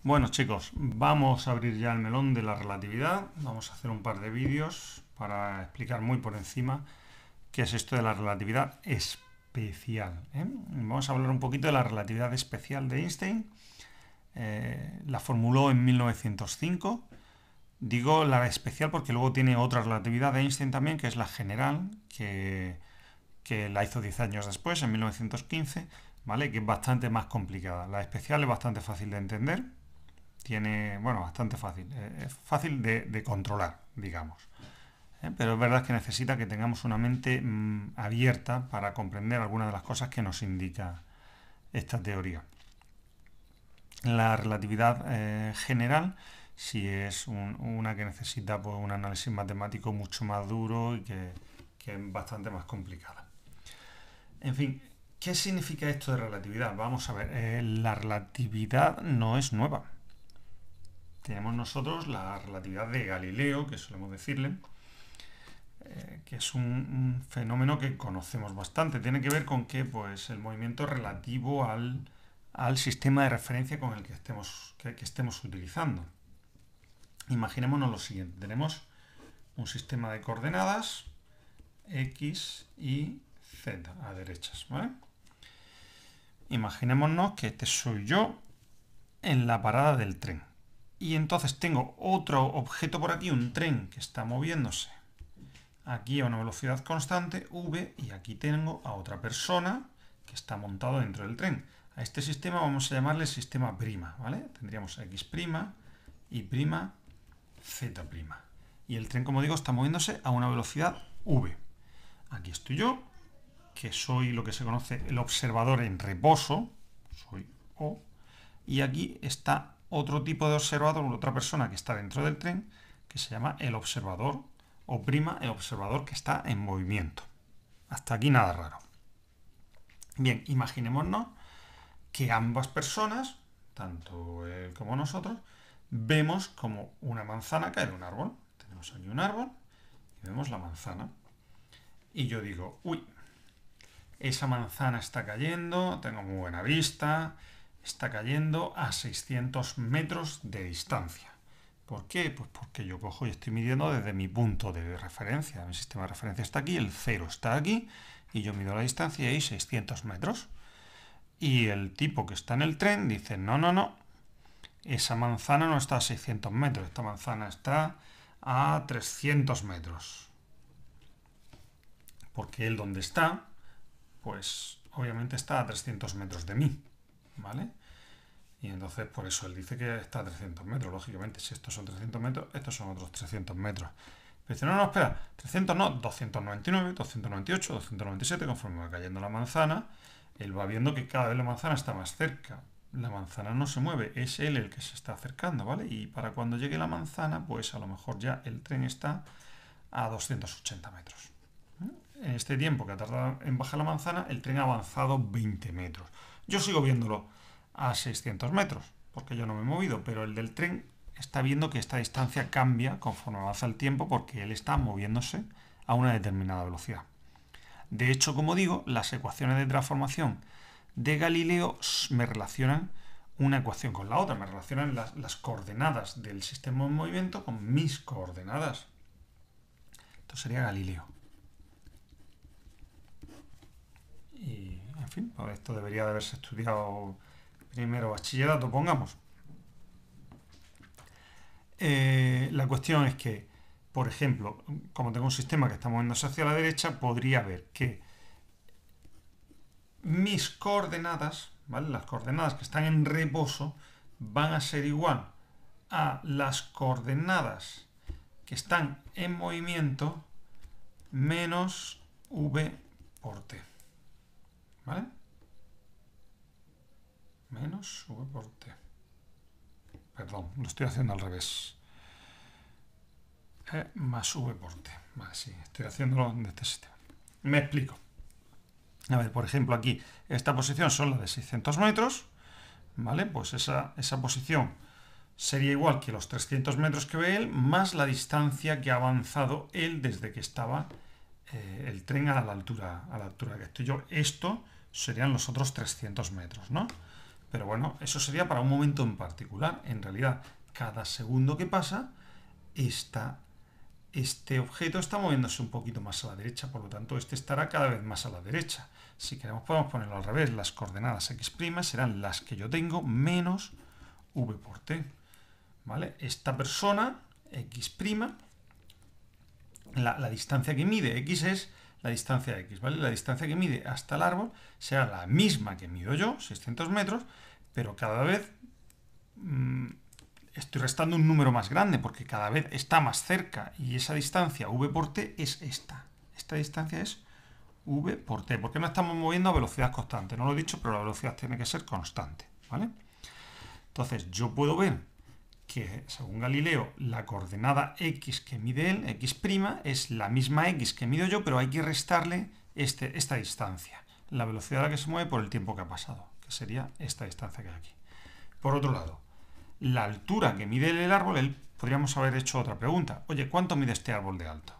Bueno chicos, vamos a abrir ya el melón de la relatividad. Vamos a hacer un par de vídeos para explicar muy por encima qué es esto de la relatividad especial, ¿eh? Vamos a hablar un poquito de la relatividad especial de Einstein. La formuló en 1905. Digo la especial porque luego tiene otra relatividad de Einstein también, que es la general, que la hizo 10 años después, en 1915, ¿vale? Que es bastante más complicada. La especial es bastante fácil de entender. Tiene, bueno, bastante fácil. Es fácil de controlar, digamos. Pero es verdad que necesita que tengamos una mente abierta para comprender algunas de las cosas que nos indica esta teoría. La relatividad general sí es una que necesita pues, un análisis matemático mucho más duro y que es bastante más complicada. En fin, ¿qué significa esto de relatividad? Vamos a ver, la relatividad no es nueva. Tenemos nosotros la relatividad de Galileo, que solemos decirle, que es un fenómeno que conocemos bastante. Tiene que ver con que pues, el movimiento relativo al sistema de referencia con el que estemos utilizando. Imaginémonos lo siguiente. Tenemos un sistema de coordenadas X, Y, Z a derechas, ¿vale? Imaginémonos que este soy yo en la parada del tren. Y entonces tengo otro objeto por aquí, un tren que está moviéndose aquí a una velocidad constante, v, y aquí tengo a otra persona que está montado dentro del tren. A este sistema vamos a llamarle sistema prima, ¿vale? Tendríamos x', y', z'. Y el tren, como digo, está moviéndose a una velocidad v. Aquí estoy yo, que soy lo que se conoce el observador en reposo, soy O, y aquí está otro tipo de observador, otra persona que está dentro del tren, que se llama el observador, o prima, el observador que está en movimiento. Hasta aquí nada raro. Bien, imaginémonos que ambas personas, tanto él como nosotros, vemos como una manzana cae de un árbol. Tenemos aquí un árbol y vemos la manzana. Y yo digo, uy, esa manzana está cayendo, tengo muy buena vista, está cayendo a 600 metros de distancia. ¿Por qué? Pues porque yo cojo y estoy midiendo desde mi punto de referencia. Mi sistema de referencia está aquí, el 0 está aquí, y yo mido la distancia y hay 600 metros. Y el tipo que está en el tren dice, no, esa manzana no está a 600 metros, esta manzana está a 300 metros. Porque él donde está, pues obviamente está a 300 metros de mí, ¿vale? Y entonces por eso él dice que está a 300 metros. Lógicamente, si estos son 300 metros, estos son otros 300 metros. Pero dice, no, espera, 300 no, 299, 298, 297, conforme va cayendo la manzana, él va viendo que cada vez la manzana está más cerca. La manzana no se mueve, es él el que se está acercando, ¿vale? Y para cuando llegue la manzana, pues a lo mejor ya el tren está a 280 metros. En este tiempo que ha tardado en bajar la manzana, el tren ha avanzado 20 metros. Yo sigo viéndolo a 600 metros, porque yo no me he movido, pero el del tren está viendo que esta distancia cambia conforme avanza el tiempo porque él está moviéndose a una determinada velocidad. De hecho, como digo, las ecuaciones de transformación de Galileo me relacionan una ecuación con la otra, me relacionan las coordenadas del sistema en movimiento con mis coordenadas. Esto sería Galileo. Y, en fin, pues esto debería de haberse estudiado primero bachillerato, pongamos. La cuestión es que, por ejemplo, como tengo un sistema que está moviéndose hacia la derecha, podría ver que mis coordenadas, ¿vale? Las coordenadas que están en reposo, van a ser igual a las coordenadas que están en movimiento menos v por t. ¿Vale? Menos v por t. Perdón, lo estoy haciendo al revés. Más v por t. Vale, sí, estoy haciéndolo de este sistema. Me explico. A ver, por ejemplo, aquí, esta posición son las de 600 metros, ¿vale? Pues esa posición sería igual que los 300 metros que ve él, más la distancia que ha avanzado él desde que estaba el tren a la altura que estoy yo. Esto serían los otros 300 metros, ¿no? pero bueno, eso sería para un momento en particular. En realidad, cada segundo que pasa, este objeto está moviéndose un poquito más a la derecha, por lo tanto, este estará cada vez más a la derecha. Si queremos, podemos ponerlo al revés. Las coordenadas x' serán las que yo tengo menos v por t. ¿Vale? Esta persona, x', la distancia que mide x es la distancia x, ¿vale? La distancia que mide hasta el árbol será la misma que mido yo, 600 metros, pero cada vez estoy restando un número más grande porque cada vez está más cerca y esa distancia v por t es esta. Esta distancia es v por t, porque no estamos moviendo a velocidad constante. No lo he dicho, pero la velocidad tiene que ser constante, ¿vale? Entonces yo puedo ver que, según Galileo, la coordenada x que mide él, x' es la misma x que mido yo, pero hay que restarle esta distancia, la velocidad a la que se mueve por el tiempo que ha pasado, que sería esta distancia que hay aquí. Por otro lado, la altura que mide el árbol, podríamos haber hecho otra pregunta. Oye, ¿cuánto mide este árbol de alto?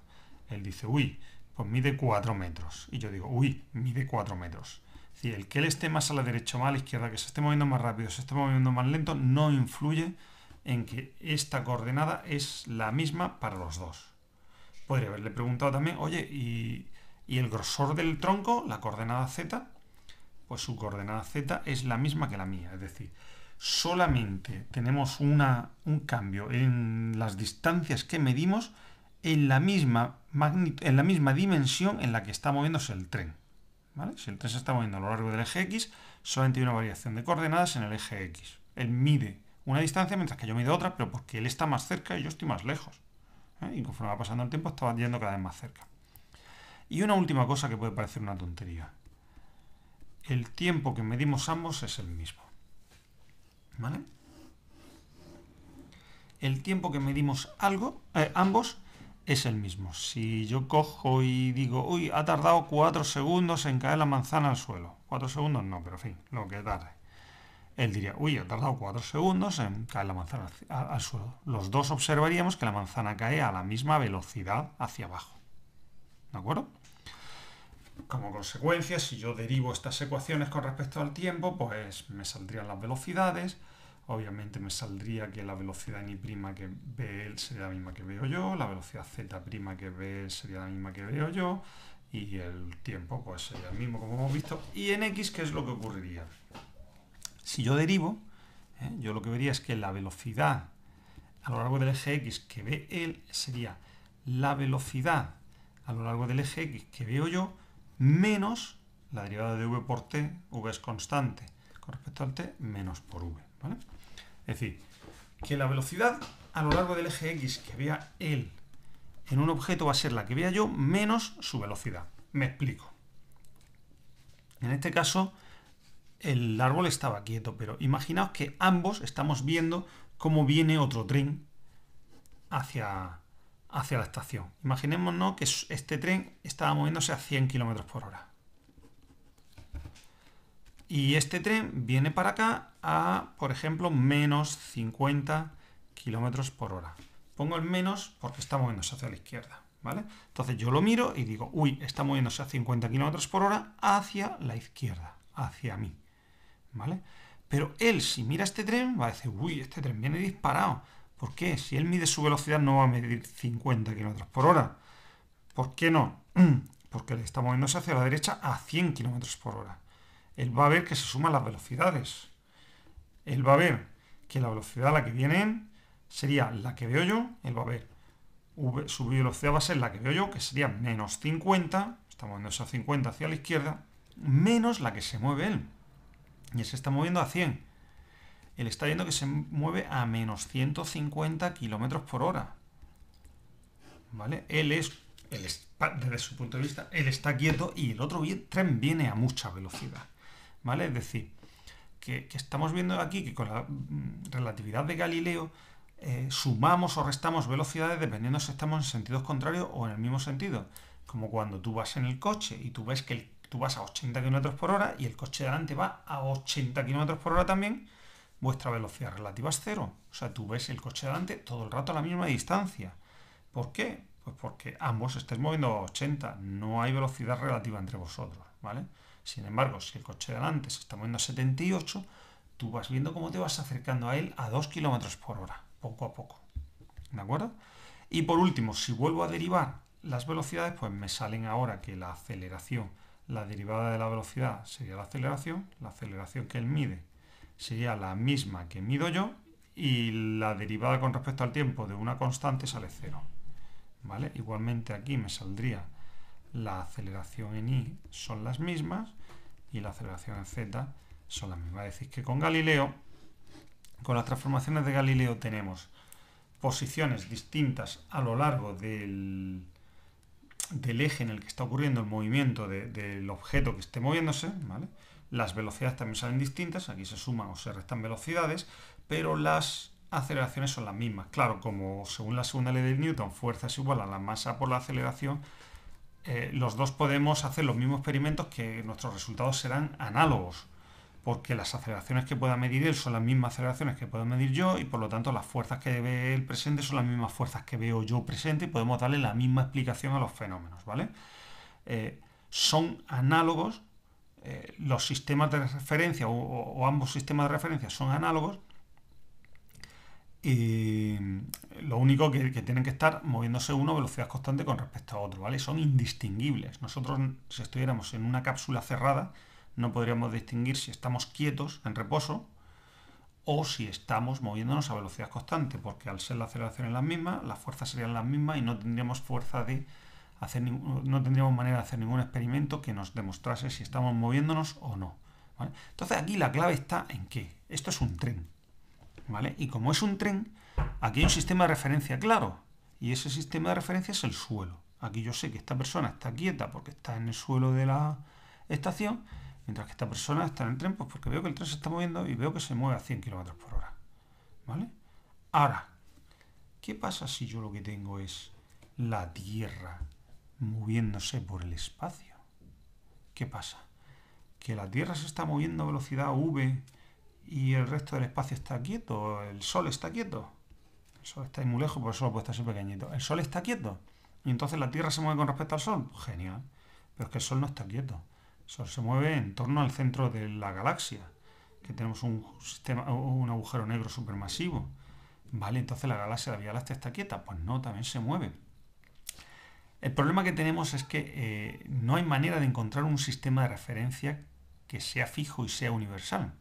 Él dice, uy, pues mide 4 metros. Y yo digo, uy, mide 4 metros. Es decir, el que él esté más a la derecha o más a la izquierda, que se esté moviendo más rápido, se esté moviendo más lento, no influye en que esta coordenada es la misma para los dos. Podría haberle preguntado también, oye, ¿y el grosor del tronco, la coordenada z? Pues su coordenada z es la misma que la mía. Es decir, solamente tenemos un cambio en las distancias que medimos en la misma dimensión en la que está moviéndose el tren. ¿Vale? Si el tren se está moviendo a lo largo del eje x, solamente hay una variación de coordenadas en el eje x. Él mide una distancia mientras que yo mido otra, pero porque él está más cerca y yo estoy más lejos. Y conforme va pasando el tiempo, estaba yendo cada vez más cerca. Y una última cosa que puede parecer una tontería. El tiempo que medimos ambos es el mismo. ¿Vale? El tiempo que medimos ambos es el mismo. Si yo cojo y digo, uy, ha tardado 4 segundos en caer la manzana al suelo. 4 segundos no, pero en fin, lo que tarde. Él diría, uy, ha tardado 4 segundos en caer la manzana al suelo. Los dos observaríamos que la manzana cae a la misma velocidad hacia abajo. ¿De acuerdo? Como consecuencia, si yo derivo estas ecuaciones con respecto al tiempo, pues me saldrían las velocidades. Obviamente me saldría que la velocidad en y' que ve él sería la misma que veo yo, la velocidad z' que ve él sería la misma que veo yo, y el tiempo pues sería el mismo como hemos visto. Y en x, ¿qué es lo que ocurriría? Si yo derivo, yo lo que vería es que la velocidad a lo largo del eje x que ve él sería la velocidad a lo largo del eje x que veo yo menos la derivada de v por t, v es constante con respecto al t, menos por v. ¿Vale? Es decir, que la velocidad a lo largo del eje x que vea él en un objeto va a ser la que vea yo menos su velocidad. Me explico. En este caso, el árbol estaba quieto, pero imaginaos que ambos estamos viendo cómo viene otro tren hacia la estación. Imaginémonos que este tren estaba moviéndose a 100 km por hora. Y este tren viene para acá a, por ejemplo, menos 50 km por hora. Pongo el menos porque está moviéndose hacia la izquierda, ¿vale? Entonces yo lo miro y digo, uy, está moviéndose a 50 km por hora hacia la izquierda, hacia mí, ¿vale? Pero él, si mira este tren, va a decir, uy, este tren viene disparado. ¿Por qué? Si él mide su velocidad no va a medir 50 km por hora. ¿Por qué no? Porque él está moviéndose hacia la derecha a 100 km por hora. Él va a ver que se suman las velocidades. Él va a ver que la velocidad a la que viene sería la que veo yo. Él va a ver su velocidad va a ser la que veo yo, que sería menos 50. Está moviéndose a 50 hacia la izquierda, menos la que se mueve él. Y él se está moviendo a 100. Él está viendo que se mueve a menos 150 km por hora. ¿Vale? Desde su punto de vista, él está quieto y el otro tren viene a mucha velocidad. ¿Vale? Es decir, que estamos viendo aquí que con la relatividad de Galileo sumamos o restamos velocidades dependiendo si estamos en sentidos contrarios o en el mismo sentido. Como cuando tú vas en el coche y tú ves que tú vas a 80 km por hora y el coche de delante va a 80 km por hora también, vuestra velocidad relativa es cero. O sea, tú ves el coche de delante todo el rato a la misma distancia. ¿Por qué? Pues porque ambos estáis moviendo a 80. No hay velocidad relativa entre vosotros, ¿vale? Sin embargo, si el coche de delante se está moviendo a 78, tú vas viendo cómo te vas acercando a él a 2 kilómetros por hora, poco a poco. ¿De acuerdo? Y por último, si vuelvo a derivar las velocidades, pues me salen ahora que la aceleración, la derivada de la velocidad sería la aceleración que él mide sería la misma que mido yo, y la derivada con respecto al tiempo de una constante sale 0. ¿Vale? Igualmente aquí me saldría la aceleración en i son las mismas y la aceleración en z son las mismas. Es decir, que con Galileo, con las transformaciones de Galileo, tenemos posiciones distintas a lo largo del eje en el que está ocurriendo el movimiento del objeto que esté moviéndose, ¿vale? Las velocidades también salen distintas, aquí se suman o se restan velocidades, pero las aceleraciones son las mismas. Claro, como según la segunda ley de Newton, fuerza es igual a la masa por la aceleración, los dos podemos hacer los mismos experimentos que nuestros resultados serán análogos, porque las aceleraciones que pueda medir él son las mismas aceleraciones que puedo medir yo, y por lo tanto las fuerzas que ve él presente son las mismas fuerzas que veo yo presente, y podemos darle la misma explicación a los fenómenos, ¿vale? Son análogos, los sistemas de referencia o ambos sistemas de referencia son análogos, y lo único que tienen que estar moviéndose uno a velocidad constante con respecto a otro, ¿vale? Son indistinguibles. Nosotros, si estuviéramos en una cápsula cerrada, no podríamos distinguir si estamos quietos, en reposo, o si estamos moviéndonos a velocidad constante, porque al ser la aceleración la misma, las fuerzas serían las mismas y no tendríamos no tendríamos manera de hacer ningún experimento que nos demostrase si estamos moviéndonos o no, ¿vale? Entonces aquí la clave está en que esto es un tren, ¿vale? Y como es un tren, aquí hay un sistema de referencia claro, y ese sistema de referencia es el suelo. Aquí yo sé que esta persona está quieta porque está en el suelo de la estación, mientras que esta persona está en el tren, pues porque veo que el tren se está moviendo y veo que se mueve a 100 km por hora, ¿vale? Ahora, ¿qué pasa si yo lo que tengo es la Tierra moviéndose por el espacio? ¿Qué pasa? ¿Que la Tierra se está moviendo a velocidad v y el resto del espacio está quieto? ¿El Sol está quieto? El Sol está ahí muy lejos, por eso lo he puesto así pequeñito. ¿El Sol está quieto? ¿Y entonces la Tierra se mueve con respecto al Sol? Pues genial. Pero es que el Sol no está quieto. El Sol se mueve en torno al centro de la galaxia, que tenemos un agujero negro supermasivo. ¿Vale? Entonces la galaxia, la Vía Láctea, está quieta. Pues no, también se mueve. El problema que tenemos es que no hay manera de encontrar un sistema de referencia que sea fijo y sea universal.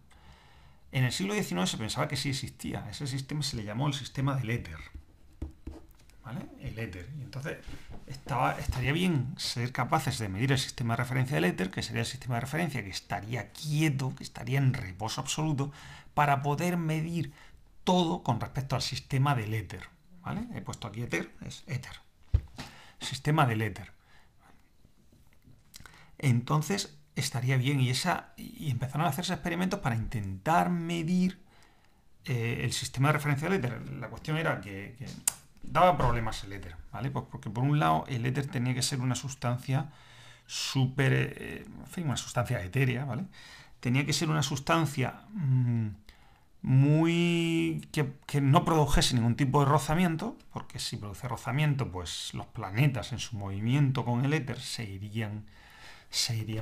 En el siglo XIX se pensaba que sí existía. Ese sistema se le llamó el sistema del éter, ¿vale? El éter. Y entonces estaría bien ser capaces de medir el sistema de referencia del éter, que sería el sistema de referencia que estaría quieto, que estaría en reposo absoluto, para poder medir todo con respecto al sistema del éter, ¿vale? He puesto aquí éter, es éter. Sistema del éter. Entonces estaría bien, y empezaron a hacerse experimentos para intentar medir el sistema de referencia del éter. La cuestión era que daba problemas el éter, ¿vale? Pues porque por un lado el éter tenía que ser una sustancia una sustancia etérea, ¿vale? Tenía que ser una sustancia que no produjese ningún tipo de rozamiento, porque si produce rozamiento, pues los planetas en su movimiento con el éter se irían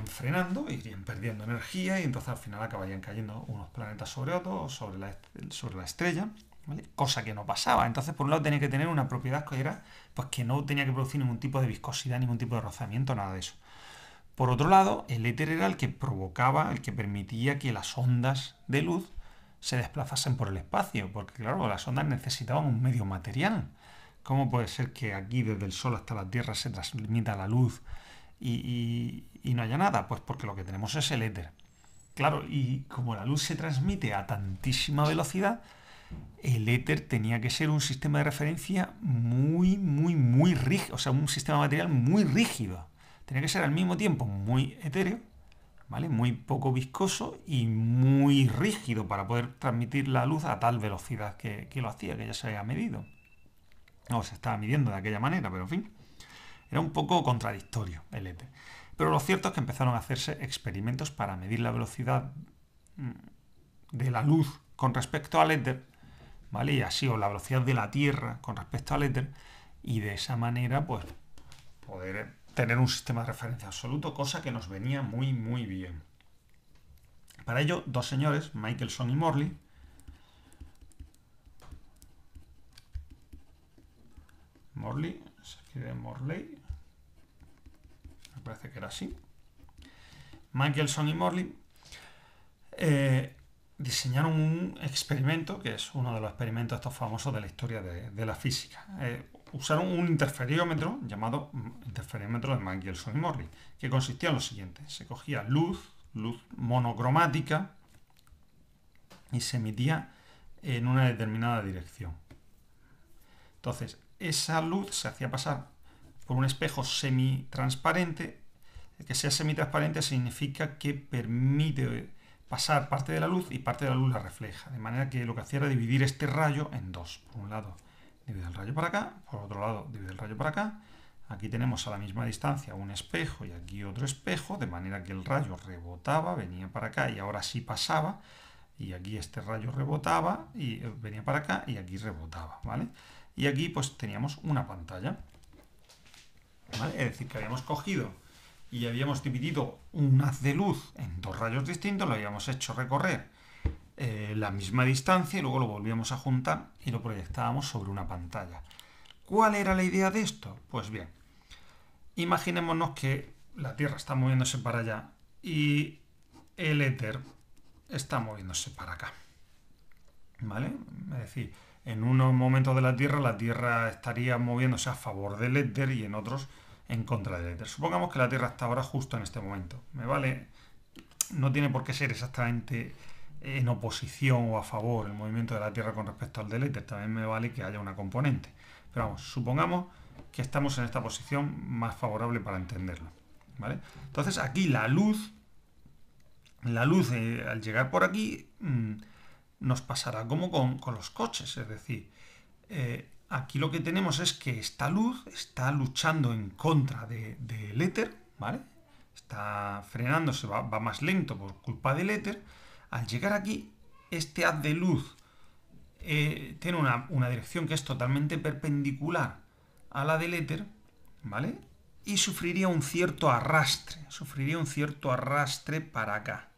frenando, irían perdiendo energía, y entonces al final acabarían cayendo unos planetas sobre otros, sobre la estrella, ¿vale? Cosa que no pasaba. Entonces, por un lado tenía que tener una propiedad que era pues que no tenía que producir ningún tipo de viscosidad, ningún tipo de rozamiento, nada de eso. Por otro lado, el éter era el que permitía que las ondas de luz se desplazasen por el espacio, porque claro, las ondas necesitaban un medio material. ¿Cómo puede ser que aquí desde el Sol hasta la Tierra se transmita la luz y no haya nada? Pues porque lo que tenemos es el éter. Claro, y como la luz se transmite a tantísima velocidad, el éter tenía que ser un sistema de referencia muy rígido, o sea, un sistema material muy rígido. Tenía que ser al mismo tiempo muy etéreo, ¿vale? Muy poco viscoso y muy rígido para poder transmitir la luz a tal velocidad que lo hacía, que ya se había medido. O se estaba midiendo de aquella manera, pero en fin. Era un poco contradictorio el éter. Pero lo cierto es que empezaron a hacerse experimentos para medir la velocidad de la luz con respecto al éter, ¿vale? Y así, o la velocidad de la Tierra con respecto al éter, y de esa manera, pues, poder tener un sistema de referencia absoluto, cosa que nos venía muy bien. Para ello, dos señores, Michelson y Morley, se escribe Morley, me parece que era así, Michelson y Morley, diseñaron un experimento, que es uno de los experimentos estos famosos de la historia de la física. Usaron un interferómetro llamado interferómetro de Michelson y Morley, que consistía en lo siguiente: se cogía luz monocromática, y se emitía en una determinada dirección. Entonces, esa luz se hacía pasar por un espejo semitransparente. Que sea semitransparente significa que permite pasar parte de la luz y parte de la luz la refleja, de manera que lo que hacía era dividir este rayo en dos. Por un lado divide el rayo para acá, por otro lado divide el rayo para acá. Aquí tenemos a la misma distancia un espejo y aquí otro espejo, de manera que el rayo rebotaba, venía para acá y ahora sí pasaba, y aquí este rayo rebotaba y venía para acá y aquí rebotaba, ¿vale? Y aquí pues teníamos una pantalla, ¿vale? Es decir, que habíamos cogido y habíamos dividido un haz de luz en dos rayos distintos, lo habíamos hecho recorrer la misma distancia y luego lo volvíamos a juntar y lo proyectábamos sobre una pantalla. ¿Cuál era la idea de esto? Pues bien, imaginémonos que la Tierra está moviéndose para allá y el éter está moviéndose para acá, ¿vale? Es decir, en unos momentos de la Tierra estaría moviéndose a favor del éter y en otros en contra del éter. Supongamos que la Tierra está ahora justo en este momento. ¿Me vale? No tiene por qué ser exactamente en oposición o a favor el movimiento de la Tierra con respecto al del éter. También me vale que haya una componente. Pero vamos, supongamos que estamos en esta posición más favorable para entenderlo, ¿vale? Entonces aquí la luz al llegar por aquí nos pasará como con los coches. Es decir, aquí lo que tenemos es que esta luz está luchando en contra del éter, ¿vale? Está frenándose, va más lento por culpa del éter. Al llegar aquí, este haz de luz tiene una dirección que es totalmente perpendicular a la del éter, ¿vale? Y sufriría un cierto arrastre para acá,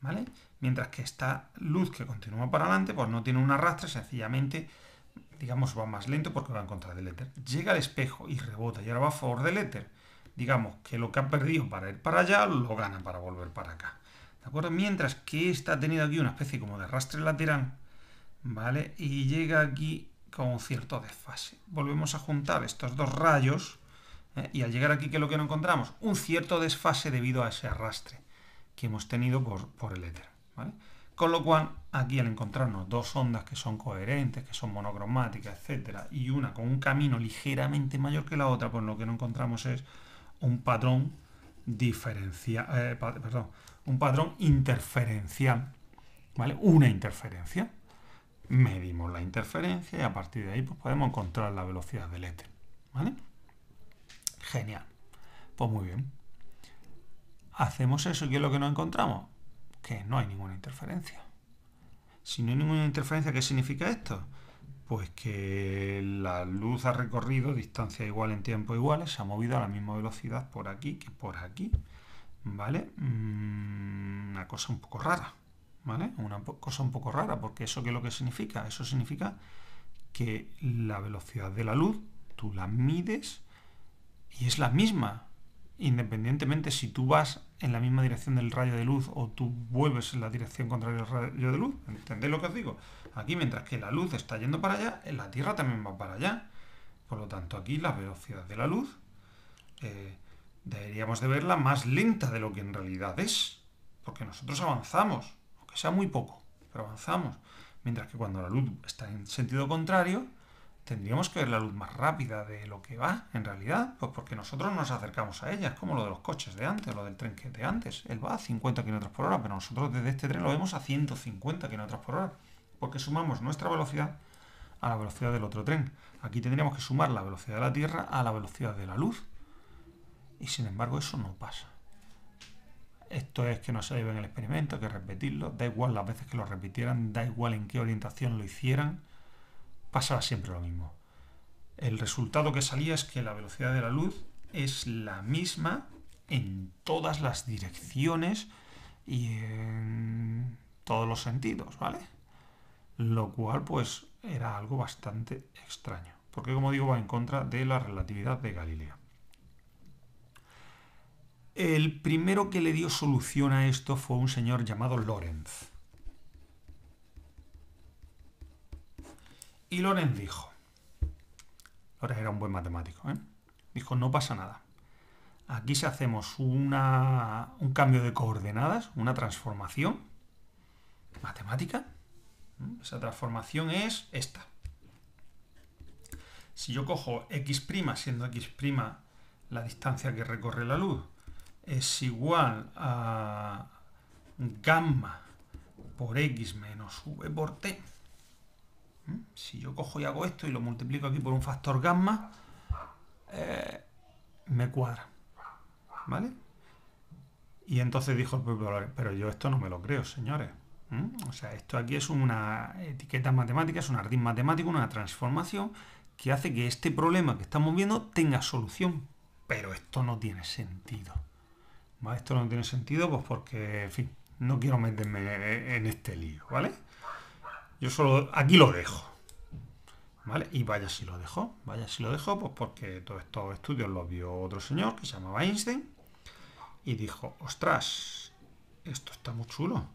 ¿vale? Mientras que esta luz que continúa para adelante, pues no tiene un arrastre, sencillamente, digamos, va más lento porque va en contra del éter. Llega al espejo y rebota y ahora va a favor del éter. Digamos que lo que ha perdido para ir para allá lo gana para volver para acá, ¿de acuerdo? Mientras que esta ha tenido aquí una especie como de arrastre lateral, ¿vale? Y llega aquí con un cierto desfase. Volvemos a juntar estos dos rayos y al llegar aquí, ¿qué es lo que nos encontramos? Un cierto desfase debido a ese arrastre que hemos tenido por el éter, ¿vale? Con lo cual, aquí al encontrarnos dos ondas que son coherentes, que son monocromáticas, etcétera, y una con un camino ligeramente mayor que la otra, pues lo que nos encontramos es un patrón un patrón interferencial, ¿vale? Una interferencia. Medimos la interferencia y a partir de ahí pues, podemos encontrar la velocidad del éter, ¿vale? Genial. Pues muy bien. Hacemos eso y ¿qué es lo que nos encontramos? Que no hay ninguna interferencia. Si no hay ninguna interferencia, ¿qué significa esto? Pues que la luz ha recorrido distancia igual en tiempo iguales, se ha movido a la misma velocidad por aquí que por aquí, ¿vale? Una cosa un poco rara, ¿vale? Una cosa un poco rara, porque ¿eso qué es lo que significa? Eso significa que la velocidad de la luz, tú la mides y es la misma, independientemente si tú vas en la misma dirección del rayo de luz o tú vuelves en la dirección contraria al rayo de luz. ¿Entendéis lo que os digo? Aquí, mientras que la luz está yendo para allá, en la Tierra también va para allá. Por lo tanto, aquí la velocidad de la luz deberíamos de verla más lenta de lo que en realidad es, porque nosotros avanzamos, aunque sea muy poco, pero avanzamos. Mientras que cuando la luz está en sentido contrario, tendríamos que ver la luz más rápida de lo que va, en realidad, pues porque nosotros nos acercamos a ella. Es como lo de los coches de antes, lo del tren que de antes. Él va a 50 km por hora, pero nosotros desde este tren lo vemos a 150 km por hora, porque sumamos nuestra velocidad a la velocidad del otro tren. Aquí tendríamos que sumar la velocidad de la Tierra a la velocidad de la luz. Y sin embargo eso no pasa. Esto es que no se ve en el experimento, hay que repetirlo. Da igual las veces que lo repitieran, da igual en qué orientación lo hicieran, pasaba siempre lo mismo. El resultado que salía es que la velocidad de la luz es la misma en todas las direcciones y en todos los sentidos, ¿vale? Lo cual, pues, era algo bastante extraño, porque, como digo, va en contra de la relatividad de Galileo. El primero que le dio solución a esto fue un señor llamado Lorentz. Y Lorentz dijo, Lorentz era un buen matemático, dijo, no pasa nada. Aquí si hacemos un cambio de coordenadas, una transformación matemática, esa transformación es esta. Si yo cojo x', siendo x' la distancia que recorre la luz, es igual a gamma por x menos v por t. Si yo cojo y hago esto y lo multiplico aquí por un factor gamma, me cuadra, ¿vale? Y entonces dijo el propio Lorentz, pero yo esto no me lo creo, señores. O sea, esto aquí es una etiqueta matemática, es un ardid matemático, una transformación que hace que este problema que estamos viendo tenga solución. Pero esto no tiene sentido. ¿Vale? Esto no tiene sentido pues porque, en fin, no quiero meterme en este lío, ¿vale? Yo solo aquí lo dejo, ¿vale? Y vaya si lo dejo, pues porque todos estos estudios los vio otro señor que se llamaba Einstein y dijo, ostras, esto está muy chulo,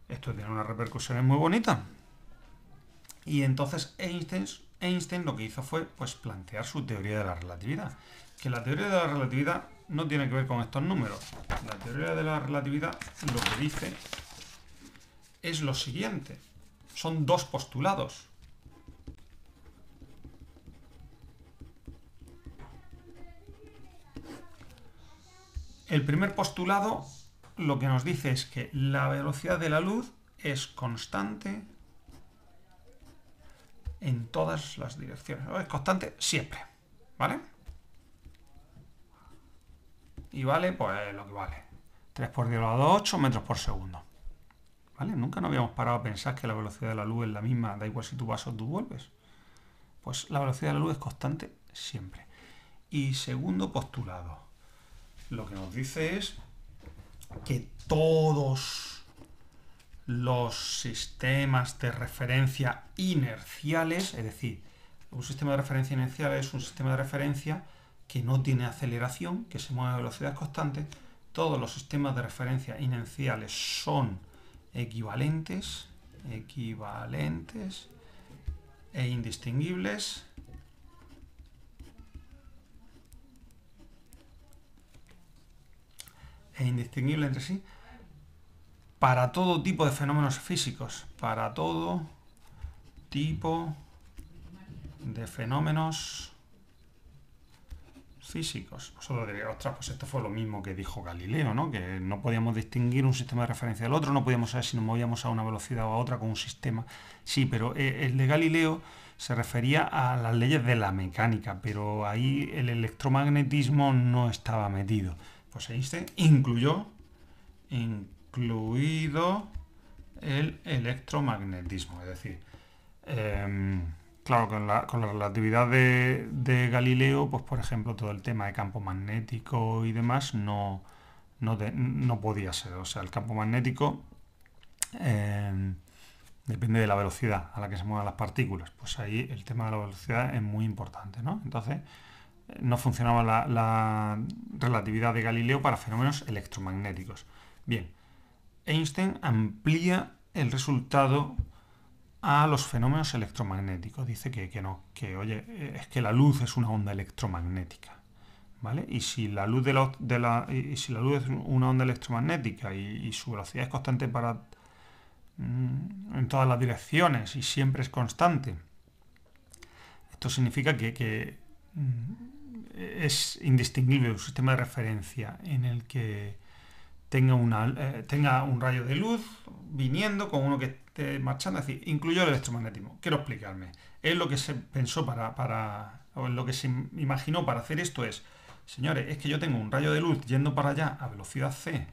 esto tiene unas repercusiones muy bonitas. Y entonces Einstein lo que hizo fue pues plantear su teoría de la relatividad, que la teoría de la relatividad no tiene que ver con estos números. La teoría de la relatividad lo que dice es lo siguiente. Son dos postulados. El primer postulado lo que nos dice es que la velocidad de la luz es constante en todas las direcciones. Es constante siempre, ¿vale? Y vale, pues lo que vale. 3 por 10 a la 2, 8 metros por segundo. ¿Vale? Nunca nos habíamos parado a pensar que la velocidad de la luz es la misma, da igual si tú vas o tú vuelves. Pues la velocidad de la luz es constante siempre. Y segundo postulado, lo que nos dice es que todos los sistemas de referencia inerciales, es decir, un sistema de referencia inercial es un sistema de referencia que no tiene aceleración, que se mueve a velocidades constantes. Todos los sistemas de referencia inerciales son equivalentes e indistinguibles entre sí para todo tipo de fenómenos físicos, para todo tipo de fenómenos físicos. Vosotros diréis, ostras, pues esto fue lo mismo que dijo Galileo, ¿no? Que no podíamos distinguir un sistema de referencia del otro, no podíamos saber si nos movíamos a una velocidad o a otra con un sistema. Sí, pero el de Galileo se refería a las leyes de la mecánica, pero ahí el electromagnetismo no estaba metido. Pues Einstein incluido el electromagnetismo, es decir, claro, con la relatividad de Galileo, pues por ejemplo, todo el tema de campo magnético y demás no podía ser. O sea, el campo magnético depende de la velocidad a la que se muevan las partículas. Pues ahí el tema de la velocidad es muy importante, ¿no? Entonces, no funcionaba la relatividad de Galileo para fenómenos electromagnéticos. Bien, Einstein amplía el resultado a los fenómenos electromagnéticos. Dice que no, que oye, es que la luz es una onda electromagnética, ¿vale? Y si la luz si la luz es una onda electromagnética y su velocidad es constante en todas las direcciones y siempre es constante, esto significa que es indistinguible un sistema de referencia en el que tenga un rayo de luz viniendo con uno que esté marchando. Es decir, incluyó el electromagnetismo. Quiero explicarme. Es lo que se pensó o lo que se imaginó para hacer esto es, señores, es que yo tengo un rayo de luz yendo para allá a velocidad c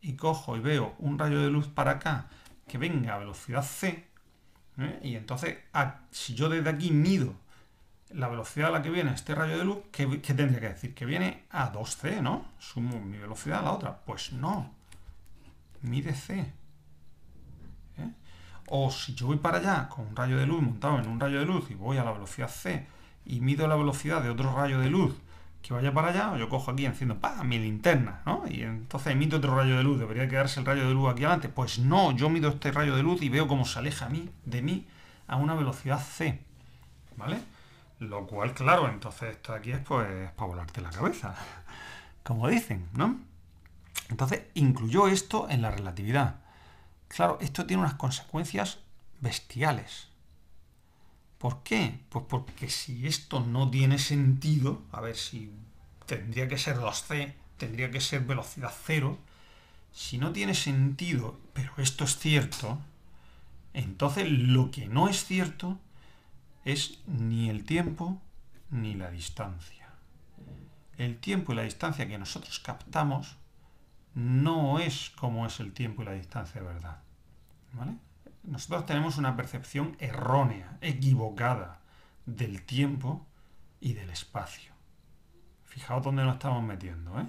y cojo y veo un rayo de luz para acá que venga a velocidad c, y entonces si yo desde aquí mido la velocidad a la que viene este rayo de luz, ¿qué tendría que decir? Que viene a 2c, ¿no? Sumo mi velocidad a la otra. Pues no. Mide c. O si yo voy para allá con un rayo de luz montado en un rayo de luz y voy a la velocidad c y mido la velocidad de otro rayo de luz que vaya para allá, yo cojo aquí y enciendo mi linterna, ¿no? Y entonces emito otro rayo de luz, debería quedarse el rayo de luz aquí adelante. Pues no, yo mido este rayo de luz y veo cómo se aleja de mí a una velocidad c, ¿vale? Lo cual, claro, entonces esto aquí es pues para volarte la cabeza, como dicen, ¿no? Entonces incluyó esto en la relatividad. Claro, esto tiene unas consecuencias bestiales. ¿Por qué? Pues porque si esto no tiene sentido, a ver si tendría que ser 2c, tendría que ser velocidad cero, si no tiene sentido, pero esto es cierto, entonces lo que no es cierto es ni el tiempo ni la distancia. El tiempo y la distancia que nosotros captamos no es como es el tiempo y la distancia de verdad, ¿vale? Nosotros tenemos una percepción errónea, equivocada del tiempo y del espacio. Fijaos dónde nos estamos metiendo, ¿eh?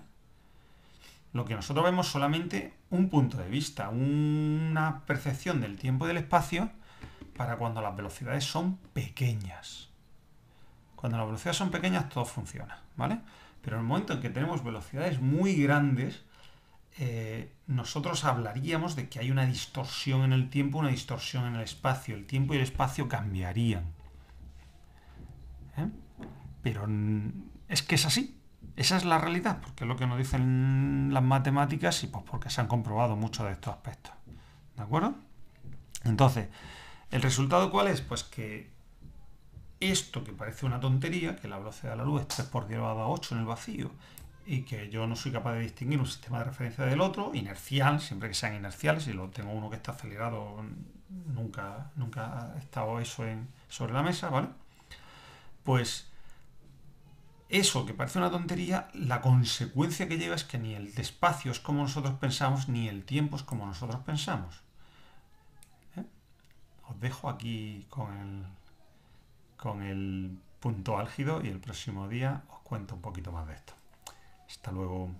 Lo que nosotros vemos solamente un punto de vista, una percepción del tiempo y del espacio para cuando las velocidades son pequeñas. Cuando las velocidades son pequeñas todo funciona, ¿vale? Pero en el momento en que tenemos velocidades muy grandes, nosotros hablaríamos de que hay una distorsión en el tiempo, una distorsión en el espacio. El tiempo y el espacio cambiarían. ¿Eh? Pero es que es así. Esa es la realidad, porque es lo que nos dicen las matemáticas y pues porque se han comprobado muchos de estos aspectos. ¿De acuerdo? Entonces, ¿el resultado cuál es? Pues que esto que parece una tontería, que la velocidad de la luz es 3 por 10 a la 8 en el vacío, y que yo no soy capaz de distinguir un sistema de referencia del otro, inercial, siempre que sean inerciales, si lo tengo uno que está acelerado, nunca ha estado eso sobre la mesa, ¿vale? Pues eso que parece una tontería, la consecuencia que lleva es que ni el espacio es como nosotros pensamos, ni el tiempo es como nosotros pensamos. ¿Eh? Os dejo aquí con el punto álgido y el próximo día os cuento un poquito más de esto. Hasta luego.